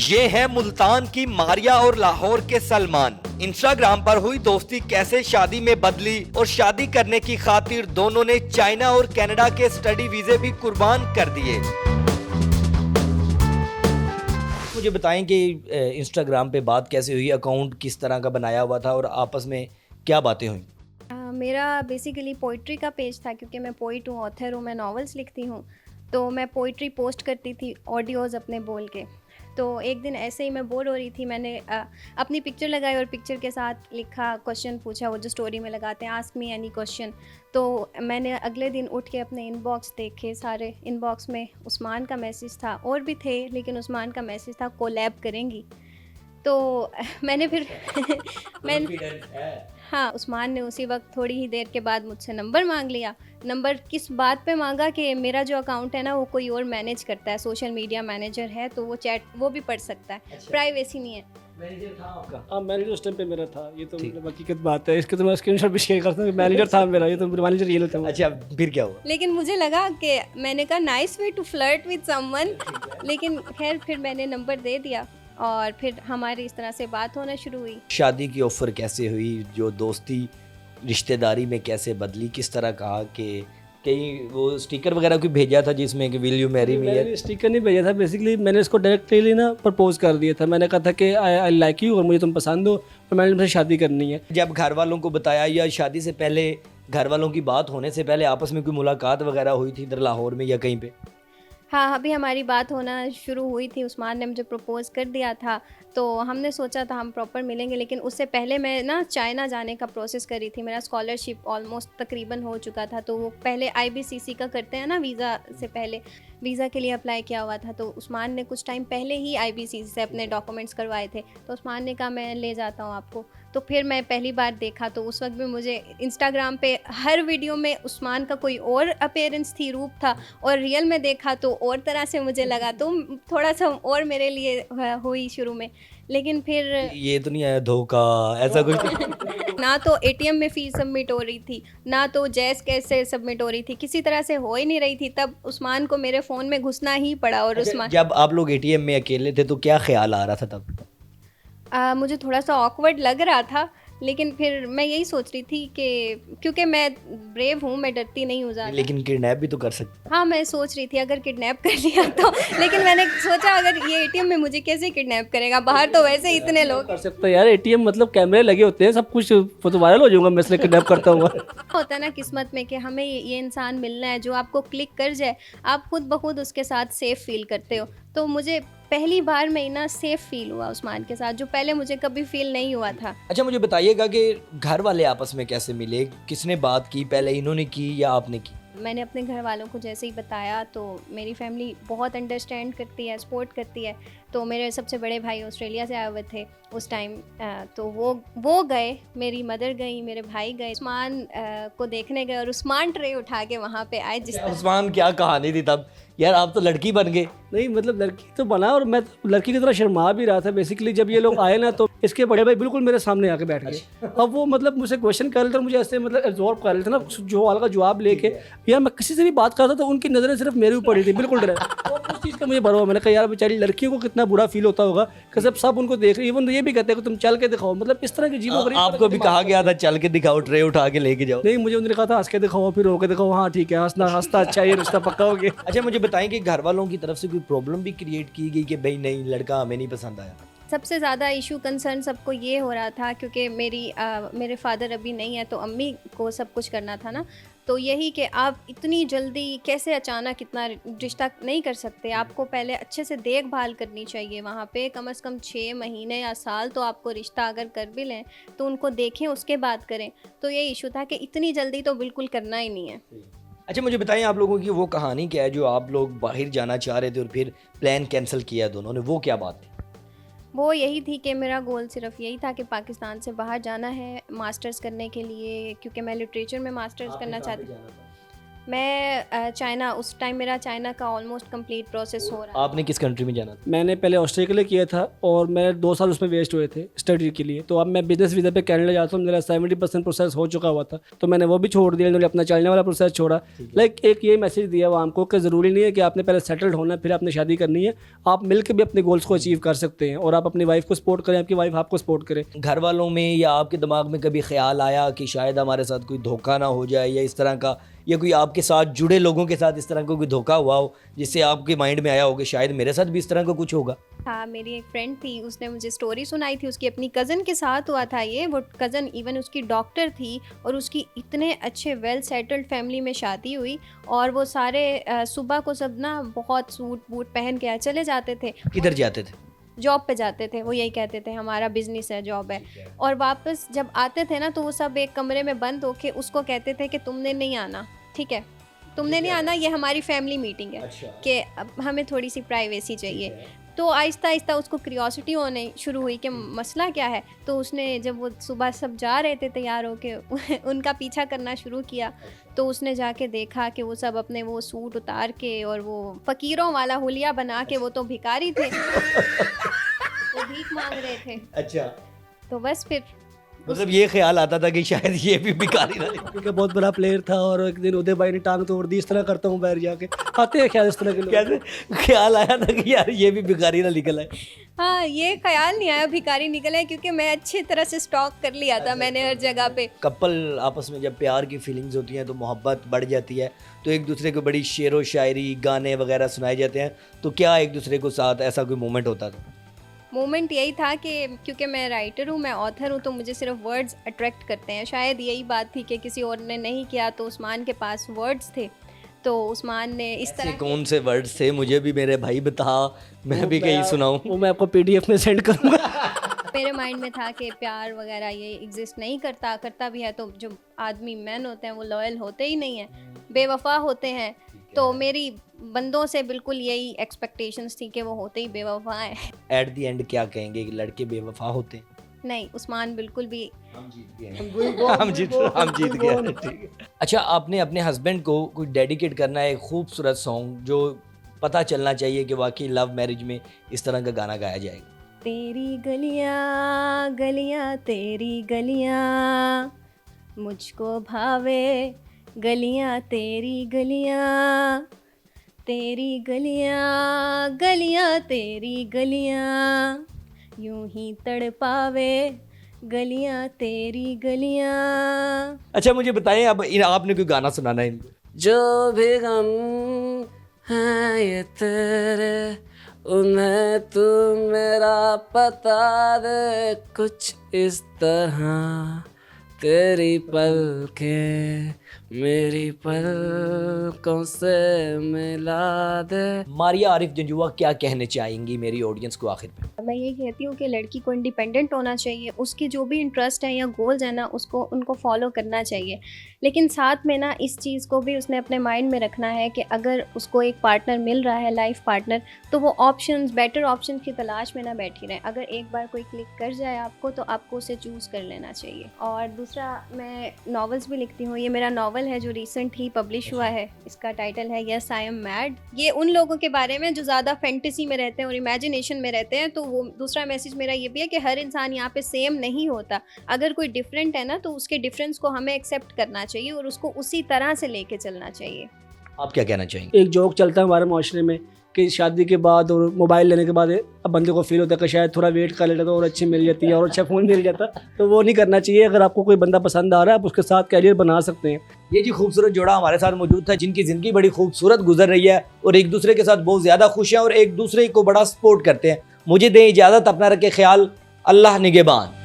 ये है मुल्तान की मारिया और लाहौर के सलमान। इंस्टाग्राम पर हुई दोस्ती कैसे शादी में बदली और शादी करने की खातिर दोनों ने चाइना और कनाडा के स्टडी वीजे भी कुर्बान कर दिए। मुझे बताएं कि इंस्टाग्राम पे बात कैसे हुई, अकाउंट किस तरह का बनाया हुआ था और आपस में क्या बातें हुई? मेरा बेसिकली पोइट्री का पेज था, क्योंकि मैं पोइट हूँ, ऑथर हूँ, मैं नॉवेल्स लिखती हूँ। तो मैं पोइट्री पोस्ट करती थी, ऑडियोज़ अपने बोल के। तो एक दिन ऐसे ही मैं बोर हो रही थी, मैंने अपनी पिक्चर लगाई और पिक्चर के साथ लिखा, क्वेश्चन पूछा, वो जो स्टोरी में लगाते हैं, आस्क मी एनी क्वेश्चन। तो मैंने अगले दिन उठ के अपने इनबॉक्स देखे, सारे इनबॉक्स में उस्मान का मैसेज था, और भी थे लेकिन उस्मान का मैसेज था, कोलैब करेंगी। तो मैंने फिर हाँ, उस्मान ने उसी वक्त थोड़ी ही देर के बाद मुझसे नंबर मांग लिया। नंबर किस बात पे मांगा कि मेरा जो अकाउंट है ना, वो कोई और मैनेज करता है, सोशल मीडिया मैनेजर है, तो वो चैट वो भी पढ़ सकता है। अच्छा। प्राइवेसी नहीं है। मैनेजर था आपका? हाँ, मैनेजर उस टाइम पे मेरा था। ये तो मतलब हकीकत बात है, इसके तो मैं स्क्रीनशॉट भी शेयर करता हूँ। मैनेजर था मेरा, ये तो मैनेजर ये था। अच्छा, फिर क्या हुआ? लेकिन मुझे लगा कि मैंने कहा nice way to flirt with someone, लेकिन खैर फिर मैंने नंबर दे दिया और फिर हमारी इस तरह से बात होना शुरू हुई। शादी की ऑफर कैसे हुई, जो दोस्ती रिश्तेदारी में कैसे बदली, किस तरह कहा कि कहीं वो स्टिकर वगैरह कोई भेजा था जिसमें कि विल यू मैरी मी? मैंने स्टिकर नहीं भेजा था, बेसिकली मैंने इसको डायरेक्टली ना प्रपोज कर दिया था। मैंने कहा था कि आई लाइक यू और मुझे तुम पसंद हो और मैंने तुमसे शादी करनी है। जब घर वालों को बताया या शादी से पहले घर वालों की बात होने से पहले आपस में कोई मुलाकात वगैरह हुई थी इधर लाहौर में या कहीं पे? हाँ, अभी हमारी बात होना शुरू हुई थी, उस्मान ने मुझे प्रपोज़ कर दिया था। तो हमने सोचा था हम प्रॉपर मिलेंगे, लेकिन उससे पहले मैं ना चाइना जाने का प्रोसेस कर रही थी। मेरा स्कॉलरशिप ऑलमोस्ट तकरीबन हो चुका था, तो वो पहले आईबीसीसी का करते हैं ना, वीज़ा से पहले वीज़ा के लिए अप्लाई किया हुआ था। तो उस्मान ने कुछ टाइम पहले ही आईबीसीसी से अपने डॉक्यूमेंट्स करवाए थे, तो उस्मान ने कहा मैं ले जाता हूँ आपको। तो फिर मैं पहली बार देखा, तो उस वक्त भी मुझे इंस्टाग्राम पे हर वीडियो में उस्मान का कोई और अपीयरेंस थी, रूप था, और रियल में देखा तो और तरह से मुझे लगा। तो थोड़ा सा और मेरे लिए हुई शुरू में, लेकिन फिर ये तो नहीं आया धोखा ऐसा कुछ? ना तो एटीएम में फ़ीस सबमिट हो रही थी, ना तो जैज़ कैसे सबमिट हो रही थी, किसी तरह से हो ही नहीं रही थी। तब उस्मान को मेरे फ़ोन में घुसना ही पड़ा। और उस्मान, जब आप लोग एटीएम में अकेले थे तो क्या ख्याल आ रहा था तब? मुझे थोड़ा सा ऑकवर्ड लग रहा था, लेकिन फिर मैं यही सोच रही थी कि क्योंकि मैं ब्रेव हूँ, मैं डरती नहीं हूँ ज़्यादा। लेकिन किडनैप भी तो कर सकते। हाँ, मैं सोच रही थी अगर किडनैप कर लिया तो, लेकिन मैंने सोचा अगर ये एटीएम में मुझे कैसे किडनैप करेगा, बाहर तो वैसे ही इतने लोग कर सकते हैं यार, एटीएम मतलब कैमरे लगे होते हैं, सब कुछ तो वायरल हो जाऊंगा मैं इसलिए किडनैप करता हूँ। होता है ना किस्मत में कि हमें ये इंसान मिलना है जो आपको क्लिक कर जाए, आप खुद ब खुद उसके साथ सेफ फील करते हो। तो मुझे पहली बार में ना सेफ फील हुआ उस्मान के साथ, जो पहले मुझे कभी फील नहीं हुआ था। अच्छा, मुझे बताइएगा कि घर वाले आपस में कैसे मिले, किसने बात की, पहले इन्होंने की या आपने की? मैंने अपने घर वालों को जैसे ही बताया तो मेरी फैमिली बहुत अंडरस्टैंड करती है, सपोर्ट करती है। तो मेरे सबसे बड़े भाई ऑस्ट्रेलिया से आए हुए थे उस टाइम, तो वो गए, मेरी मदर गई, मेरे भाई गए, उस्मान को देखने गए, और उस्मान ट्रे उठा के वहाँ पे आए। जिस उस्मान क्या कहानी थी तब? यार आप तो लड़की बन गए। नहीं मतलब लड़की तो बना, और मैं तो लड़की की तरह शर्मा भी रहा था। बेसिकली जब ये लोग आए ना, तो इसके बड़े भाई बिल्कुल मेरे सामने आके बैठ गए। अब वो मतलब मुझसे क्वेश्चन कर रहे थे और मुझे ऐसे मतलब एब्जॉर्ब कर रहे थे ना, जो सवाल का जवाब लेके। यार मैं किसी से भी बात करता था तो उनकी नज़रें सिर्फ मेरे ऊपर ही थी, बिल्कुल डरे। और उस चीज़ का मुझे बड़ा हुआ, मैंने कहा यार बेचारी लड़कियों को कितना बुरा फील होता होगा कि सब उनको देख रहे, इवन ये भी कहते हैं कि तुम चल के दिखाओ, मतलब इस तरह की जीवन। आपको भी कहा गया था चल के दिखाओ, ट्रे उठा के लेके जाओ? नहीं, मुझे उन्होंने कहा था हंस के दिखाओ, फिर रो के दिखाओ। हाँ ठीक है, हंसना हंसता अच्छा, ये रिश्ता पक्का हो गया। अच्छा, मुझे बताएं कि घर वालों की तरफ से कोई प्रॉब्लम भी क्रिएट की गई कि भाई नहीं, लड़का हमें नहीं पसंद आया? सबसे ज़्यादा इशू कंसर्न सबको ये हो रहा था, क्योंकि मेरे फादर अभी नहीं है, तो अम्मी को सब कुछ करना था ना। तो यही कि आप इतनी जल्दी कैसे अचानक इतना रिश्ता नहीं कर सकते, आपको पहले अच्छे से देखभाल करनी चाहिए। वहाँ पे कम से कम 6 महीने या साल तो आपको रिश्ता अगर कर भी लें तो उनको देखें, उसके बाद करें। तो ये इशू था कि इतनी जल्दी तो बिल्कुल करना ही नहीं है। अच्छा, मुझे बताएं आप लोगों की वो कहानी क्या है जो आप लोग बाहर जाना चाह रहे थे और फिर प्लान कैंसिल किया दोनों ने, वो क्या बात थी? वो यही थी कि मेरा गोल सिर्फ यही था कि पाकिस्तान से बाहर जाना है मास्टर्स करने के लिए, क्योंकि मैं लिटरेचर में मास्टर्स करना चाहती। मैं चाइना, उस टाइम मेरा चाइना का ऑलमोस्ट कंप्लीट प्रोसेस हो रहा आपने किस कंट्री में जाना था? मैंने पहले ऑस्ट्रेलिया के लिए किया था और मेरे 2 साल उसमें वेस्ट हुए थे स्टडी के लिए। तो अब मैं बिजनेस वीज़ा पे कनाडा जाता हूँ, मेरा 70% प्रोसेस हो चुका हुआ था, तो मैंने वो भी छोड़ दिया, मैंने अपना चाइना वाला प्रोसेस छोड़ा। लाइक एक ये मैसेज दिया हुआ हमको कि ज़रूरी नहीं है कि आपने पहले सेटल्ड होना फिर आपने शादी करनी है, आप मिल के भी अपने गोल्स को अचीव कर सकते हैं और आप अपनी वाइफ को सपोर्ट करें, आपकी वाइफ आपको सपोर्ट करे। घर वालों में या आपके दिमाग में कभी ख्याल आया कि शायद हमारे साथ कोई धोखा ना हो जाए या इस तरह का, या कोई आपके साथ जुड़े लोगों के साथ इस तरह का कोई धोखा हुआ हो जिससे आपके माइंड में आया हो कि शायद मेरे साथ भी इस तरह का कुछ होगा? हाँ, मेरी एक फ्रेंड थी, उसने मुझे स्टोरी सुनाई थी, उसकी अपनी कज़न के साथ हुआ था ये। वो कज़न इवन उसकी डॉक्टर थी और उसकी इतने अच्छे वेल सेटल्ड फैमिली में शादी हुई और वो सारे सुबह को सब ना बहुत सूट बूट पहन के चले जाते थे। किधर जाते थे? जॉब पे जाते थे, वो यही कहते थे हमारा बिजनेस है, जॉब है। और वापस जब आते थे ना तो वो सब एक कमरे में बंद होके उसको कहते थे कि तुमने नहीं आना, ठीक है, तुमने नहीं आना, ये हमारी फैमिली मीटिंग है। अच्छा। कि अब हमें थोड़ी सी प्राइवेसी चाहिए। तो आहिस्ता आहिस्ता उसको क्यूरियोसिटी होने शुरू हुई कि मसला क्या है। तो उसने जब वो सुबह सब जा रहे थे तैयार होके उनका पीछा करना शुरू किया, तो उसने जाके देखा कि वो सब अपने वो सूट उतार के और वो फ़कीरों वाला हुलिया बना के, वो तो भिखारी थे वो भीख मांग रहे थे। अच्छा, तो बस फिर मतलब ये ख्याल आता था कि शायद ये भी भिखारी ना क्योंकि बहुत बड़ा प्लेयर था और एक दिन उदय भाई ने टांग तोड़ दी, इस तरह करता हूँ बाहर जाके, आते हैं ख्याल इस तरह के लोग। कैसे ख्याल आया था कि यार ये भी भिखारी ना निकल आए? हाँ, ये ख्याल नहीं आया भिखारी निकला है, क्योंकि मैं अच्छी तरह से स्टॉक कर लिया था मैंने हर जगह पे। कपल आपस में जब प्यार की फीलिंग्स होती हैं तो मोहब्बत बढ़ जाती है, तो एक दूसरे को बड़ी शेरो शायरी गाने वगैरह सुनाए जाते हैं। तो क्या एक दूसरे को साथ ऐसा कोई मोमेंट होता था? मोमेंट यही था कि क्योंकि मैं राइटर हूँ, मैं ऑथर हूँ, तो मुझे सिर्फ वर्ड्स अट्रैक्ट करते हैं। शायद यही बात थी कि किसी और ने नहीं किया, तो उस्मान के पास वर्ड्स थे, तो उस्मान ने इस तरह कौन से वर्ड्स थे? मुझे भी मेरे भाई बता, मैं भी कहीं सुनाऊं। वो मैं आपको PDF में सेंड करूँगा। मेरे माइंड में था कि प्यार वगैरह ये एग्जिस्ट नहीं करता, करता भी है तो जो आदमी मैन होते हैं वो लॉयल होते ही नहीं हैं, बेवफा होते हैं। तो मेरी बंदों से बिल्कुल यही एक्सपेक्टेशंस थी कि वो होते ही बेवफा हैं। एट द एंड क्या कहेंगे कि लड़के बेवफा होते हैं? नहीं, उस्मान बिल्कुल भी। हम जीत गए, हम जीत गए। ठीक है। अच्छा, आपने अपने हस्बैंड को कोई डेडिकेट करना है एक खूबसूरत सॉन्ग जो पता चलना चाहिए कि वाकई लव मैरिज में इस तरह का गाना गाया जाएगा? तेरी गलियां गलियां तेरी गलियां मुझको भावे, गलियां तेरी गलियां, तेरी गलियां गलियां तेरी गलियां यूं ही तड़पावे, गलियां तेरी गलियां। अच्छा, मुझे बताएं अब आपने कोई गाना सुनाना है इनको? जो भी गम है ये तेरे, उन्हें तू मेरा पता दे, कुछ इस तरह तेरी पलकें मेरी पलकों से मिला दे। मारिया आरिफ जंजुआ क्या कहने चाहेंगी मेरी ऑडियंस को आखिर में? मैं ये कहती हूँ कि लड़की को इंडिपेंडेंट होना चाहिए, उसकी जो भी इंटरेस्ट है या गोल्स है ना उसको उनको फॉलो करना चाहिए, लेकिन साथ में ना इस चीज़ को भी उसने अपने माइंड में रखना है कि अगर उसको एक पार्टनर मिल रहा है, लाइफ पार्टनर, तो वो ऑप्शंस, बेटर ऑप्शन की तलाश में ना बैठी रहे। अगर एक बार कोई क्लिक कर जाए आपको तो आपको उसे चूज़ कर लेना चाहिए। और दूसरा, मैं नॉवेल्स भी लिखती हूँ। ये मेरा नॉवल है जो रिसेंट ही पब्लिश हुआ है, इसका टाइटल है यस आई एम मैड। ये उन लोगों के बारे में जो ज़्यादा फैंटेसी में रहते हैं और इमेजिनेशन में रहते हैं। तो वो दूसरा मैसेज मेरा ये भी है कि हर इंसान यहाँ पे सेम नहीं होता, अगर कोई डिफरेंट है ना तो उसके डिफरेंस को हमें एक्सेप्ट करना चाहिए और उसको उसी तरह से लेके चलना चाहिए। आप क्या कहना चाहेंगे? एक जोक चलता है हमारे माशरे में कि शादी के बाद और मोबाइल लेने के बाद अब बंदे को फील होता है कि शायद थोड़ा वेट कर लेता तो और अच्छी मिल जाती है और अच्छा फ़ोन मिल जाता, तो वो नहीं करना चाहिए। अगर आपको कोई बंदा पसंद आ रहा है आप उसके साथ कैरियर बना सकते हैं। ये जी खूबसूरत जोड़ा हमारे साथ मौजूद था जिनकी ज़िंदगी बड़ी खूबसूरत गुजर रही है और एक दूसरे के साथ बहुत ज़्यादा खुश हैं और एक दूसरे को बड़ा सपोर्ट करते हैं। मुझे दें इजाज़त, अपना रखें ख्याल, अल्लाह निगहबान।